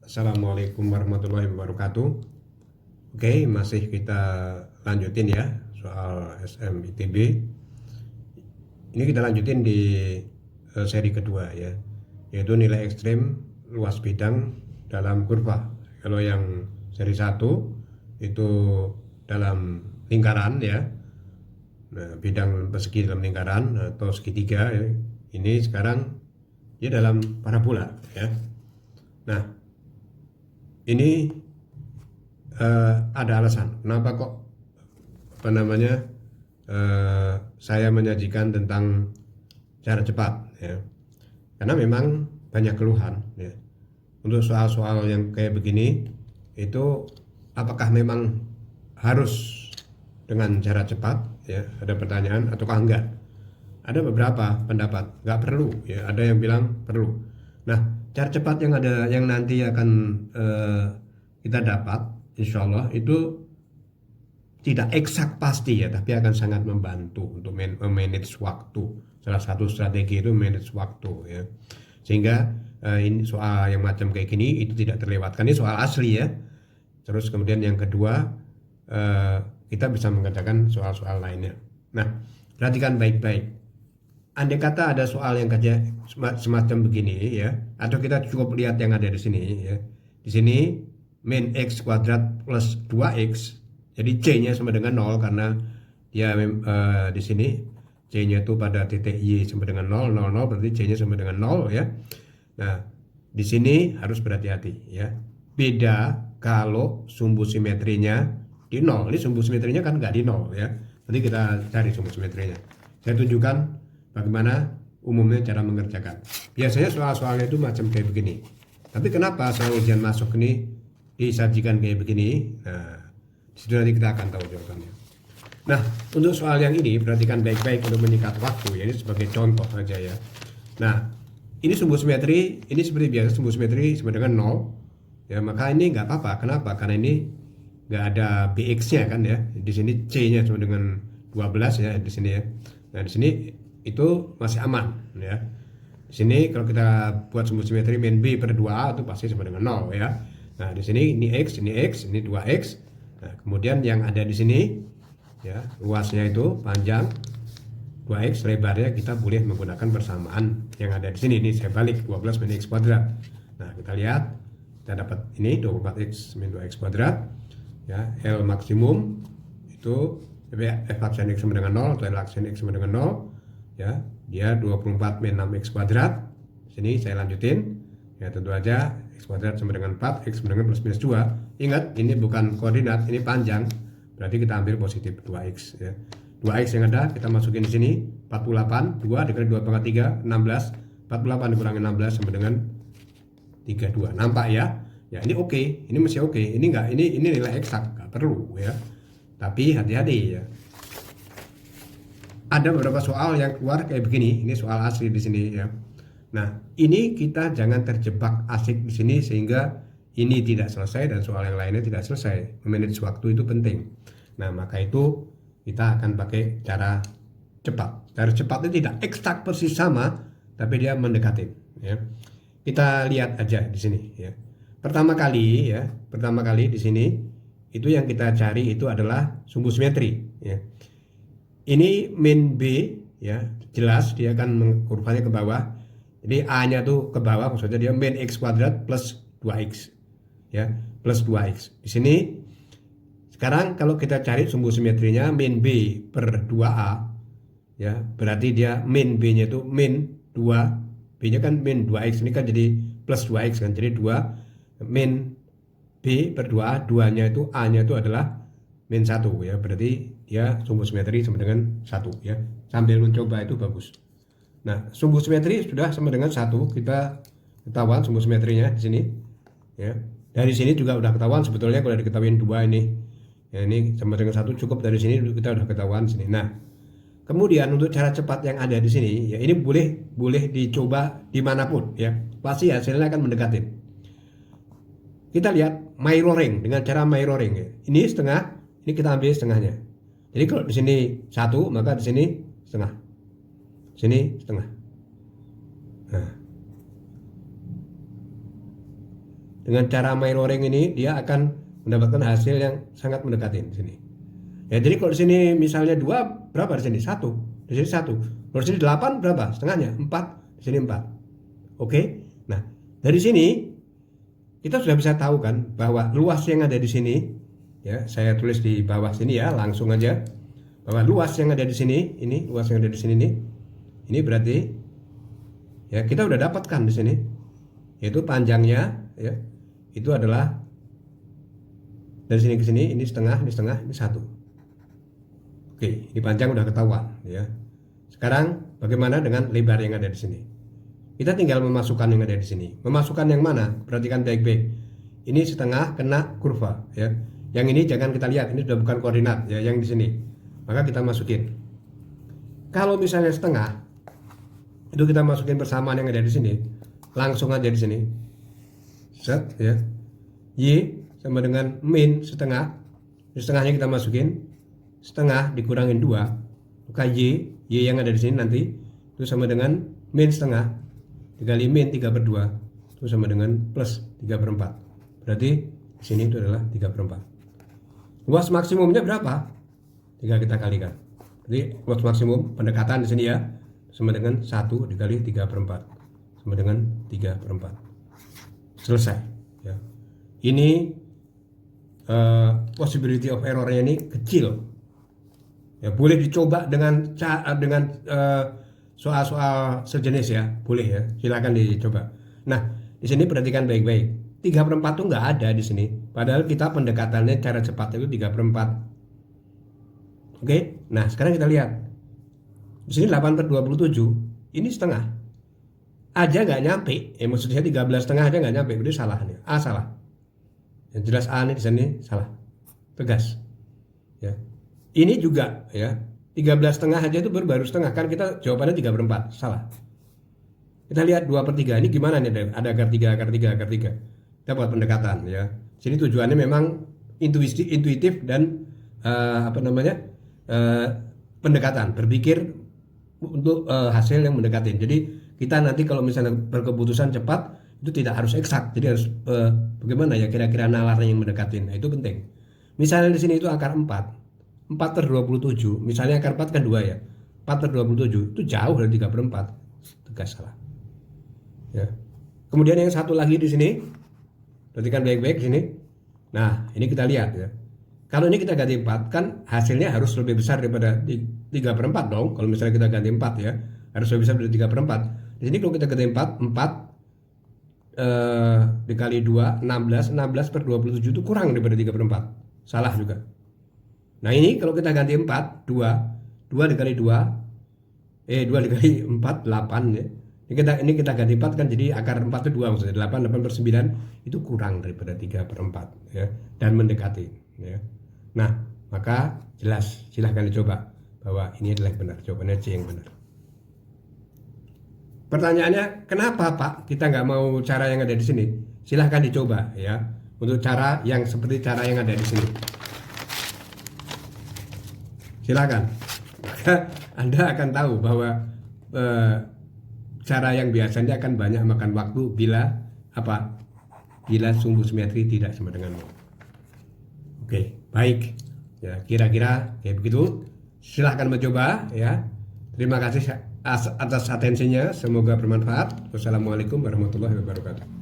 Assalamualaikum warahmatullahi wabarakatuh. Oke, masih kita lanjutin ya soal SMITB. Ini kita lanjutin di seri kedua ya, yaitu nilai ekstrim luas bidang dalam kurva. Kalau yang seri 1 itu dalam lingkaran ya. Nah, bidang persegi dalam lingkaran atau segitiga ya. Ini sekarang dia dalam parabola ya. Nah, ini ada alasan kenapa kok saya menyajikan tentang cara cepat ya, karena memang banyak keluhan ya. Untuk soal-soal yang kayak begini itu apakah memang harus dengan cara cepat ya, ada pertanyaan ataukah enggak. Ada beberapa pendapat nggak perlu ya, ada yang bilang perlu. Nah, cara cepat yang ada yang nanti akan kita dapat insya Allah itu tidak eksak pasti ya, tapi akan sangat membantu untuk manage waktu. Salah satu strategi itu manage waktu ya, sehingga ini soal yang macam kayak gini itu tidak terlewatkan. Ini soal asli ya. Terus kemudian yang kedua kita bisa mengerjakan soal-soal lainnya. Nah, perhatikan baik-baik. Andai kata ada soal yang kayak semacam begini ya, atau kita cukup lihat yang ada di sini ya. Di sini min x kuadrat plus 2x, jadi c-nya sama dengan 0 karena dia di sini c-nya itu pada titik y sama dengan 0, 0, 0 berarti c-nya sama dengan 0 ya. Nah, di sini harus berhati-hati ya. Beda kalau sumbu simetrinya di 0. Ini sumbu simetrinya kan nggak di 0 ya. Nanti kita cari sumbu simetrinya. Saya tunjukkan bagaimana umumnya cara mengerjakan. Biasanya soal-soalnya itu macam kayak begini. Tapi kenapa soal ujian masuk ini disajikan kayak begini? Nah, disitu nanti kita akan tahu jawabannya. Nah, untuk soal yang ini perhatikan baik-baik untuk menyikat waktu ya, ini sebagai contoh saja ya. Nah, ini sumbu simetri, ini seperti biasa sumbu simetri sama dengan 0. Ya, maka ini nggak apa-apa. Kenapa? Karena ini nggak ada bx-nya kan ya. Di sini c-nya sama dengan 12 ya di sini ya. Nah, di sini itu masih aman ya. Di sini kalau kita buat sumbu simetri min b per 2 itu pasti sama dengan 0 ya. Nah, di sini ini x, ini 2x. Nah, kemudian yang ada di sini ya, luasnya itu panjang 2x, lebarnya kita boleh menggunakan persamaan yang ada di sini. Ini saya balik 12 min x kuadrat. Nah, kita lihat kita dapat ini 24x min 2x kuadrat ya. L maksimum itu f aksen x sama dengan 0 atau L aksen x sama dengan 0 ya, dia 24 min 6x kuadrat. Sini saya lanjutin ya, tentu aja x kuadrat sama dengan 4, x sama dengan plus minus 2. Ingat, ini bukan koordinat, ini panjang, berarti kita ambil positif 2x ya. 2x yang ada kita masukin di sini 48, 2 dikali 2 pangkat 3 16, 48 dikurangi 16 sama dengan 32. Nampak ya? Ya, ini oke, ini masih oke. Ini enggak, ini nilai eksak, enggak perlu ya. Tapi hati-hati ya. Ada beberapa soal yang keluar kayak begini. Ini soal asli di sini ya. Nah, ini kita jangan terjebak asik di sini sehingga ini tidak selesai dan soal yang lainnya tidak selesai. Memanage waktu itu penting. Nah, maka itu kita akan pakai cara cepat. Cara cepat itu tidak eksak persis sama, tapi dia mendekatin ya. Kita lihat aja di sini ya. Pertama kali di sini itu yang kita cari itu adalah sumbu simetri ya. Ini min B ya, jelas dia akan kurvanya ke bawah. Jadi A-nya tuh ke bawah, maksudnya dia min x kuadrat plus 2x ya, plus 2x. Di sini sekarang kalau kita cari sumbu simetrinya min B per 2A ya, berarti dia min B-nya itu min 2, B-nya kan min 2x, ini kan jadi plus 2x kan, jadi 2 min B per 2A, 2-nya itu A-nya itu adalah min 1 ya, berarti ya sumbu simetri sama dengan 1 ya. Sambil mencoba itu bagus. Nah, sumbu simetri sudah sama dengan 1, kita ketahuan sumbu simetrinya di sini ya. Dari sini juga udah ketahuan sebetulnya kalau diketahuin 2 ini. Ya, ini sama dengan 1 cukup, dari sini kita udah ketahuan sini. Nah, kemudian untuk cara cepat yang ada di sini ya, ini boleh dicoba dimanapun ya. Pasti hasilnya akan mendekatin. Kita lihat mirroring dengan cara mirroring ya. Ini setengah, ini kita ambil setengahnya. Jadi kalau di sini 1, maka di sini setengah. Sini setengah. Nah. dengan cara mirroring ini dia akan mendapatkan hasil yang sangat mendekati di sini. Ya, jadi kalau di sini misalnya 2 berapa di sini? 1. Di sini 1. Kalau di sini 8 berapa? Setengahnya 4. Di sini 4. Oke. Nah, dari sini kita sudah bisa tahu kan bahwa luas yang ada di sini, ya, saya tulis di bawah sini ya, langsung aja. Bahwa luas yang ada di sini, ini luas yang ada di sini nih. Ini berarti ya kita udah dapatkan di sini. Yaitu panjangnya ya. Itu adalah dari sini ke sini, ini setengah, ini 1. Oke, ini panjang udah ketahuan ya. Sekarang bagaimana dengan lebar yang ada di sini? Kita tinggal memasukkan yang ada di sini. Memasukkan yang mana? Perhatikan baik-baik. Ini setengah kena kurva ya. Yang ini jangan kita lihat, ini sudah bukan koordinat ya, yang di sini. Maka kita masukin. Kalau misalnya setengah, itu kita masukin persamaan yang ada di sini. Langsung aja di sini. Set ya. Y sama dengan min setengah. Setengahnya kita masukin. Setengah dikurangin 2, maka Y yang ada di sini nanti itu sama dengan min setengah dikali min 3/2 itu sama dengan plus 3/4. Berarti di sini itu adalah 3/4. Luas maksimumnya berapa? Tinggal kita kalikan. Jadi luas maksimum pendekatan di sini ya sama dengan 1 dikali 3/4 sama dengan 3/4. Selesai ya. Ini possibility of errornya ini kecil. Ya, boleh dicoba dengan soal-soal sejenis ya, boleh ya, silakan dicoba. Nah, di sini perhatikan baik-baik. 3/4 tuh nggak ada di sini. Padahal kita pendekatannya cara cepat itu 3/4. Oke, nah sekarang kita lihat. Di sini 8/27, ini setengah. Aja nggak nyampe, maksudnya 13,5 aja nggak nyampe, berarti salah nih. A salah. Yang jelas A nih di sini salah. Tegas. Ya. Ini juga ya 13,5 aja itu baru setengah, kan kita jawabannya 3/4 salah. Kita lihat 2/3 ini gimana nih, ada akar 3 kita buat pendekatan ya. Sini tujuannya memang intuitif dan pendekatan, berpikir untuk hasil yang mendekatin. Jadi kita nanti kalau misalnya berkeputusan cepat itu tidak harus eksak, jadi harus bagaimana ya kira-kira nalarnya yang mendekatin. Nah, itu penting. Misalnya di sini itu akar 4/27, misalnya akar 4 kan 2 ya, 4/27 itu jauh dari 3/4, tegas salah ya. Kemudian yang satu lagi di sini, perhatikan baik-baik sini. Nah, ini kita lihat ya, kalau ini kita ganti 4 kan hasilnya harus lebih besar daripada 3/4 dong. Kalau misalnya kita ganti 4 ya, harus lebih besar dari 3/4. Di sini kalau kita ganti 4 dikali 2, 16/27 itu kurang daripada 3/4, salah juga. Nah, ini kalau kita ganti 4, 2 dikali 4, 8 ya. Ini kita ganti 4 kan jadi akar 4 itu 2, maksudnya 8/9 itu kurang daripada 3/4 ya, dan mendekati ya. Nah, maka jelas, silahkan dicoba bahwa ini adalah yang benar, jawabannya C yang benar. Pertanyaannya, kenapa Pak kita nggak mau cara yang ada di sini? Silahkan dicoba ya, untuk cara yang seperti cara yang ada di sini. Silakan, maka Anda akan tahu bahwa cara yang biasanya akan banyak makan waktu bila sumbu simetri tidak sama dengan 0. Oke, baik ya, kira-kira kayak begitu. Silahkan mencoba ya. Terima kasih atas atensinya, semoga bermanfaat. Wassalamualaikum warahmatullahi wabarakatuh.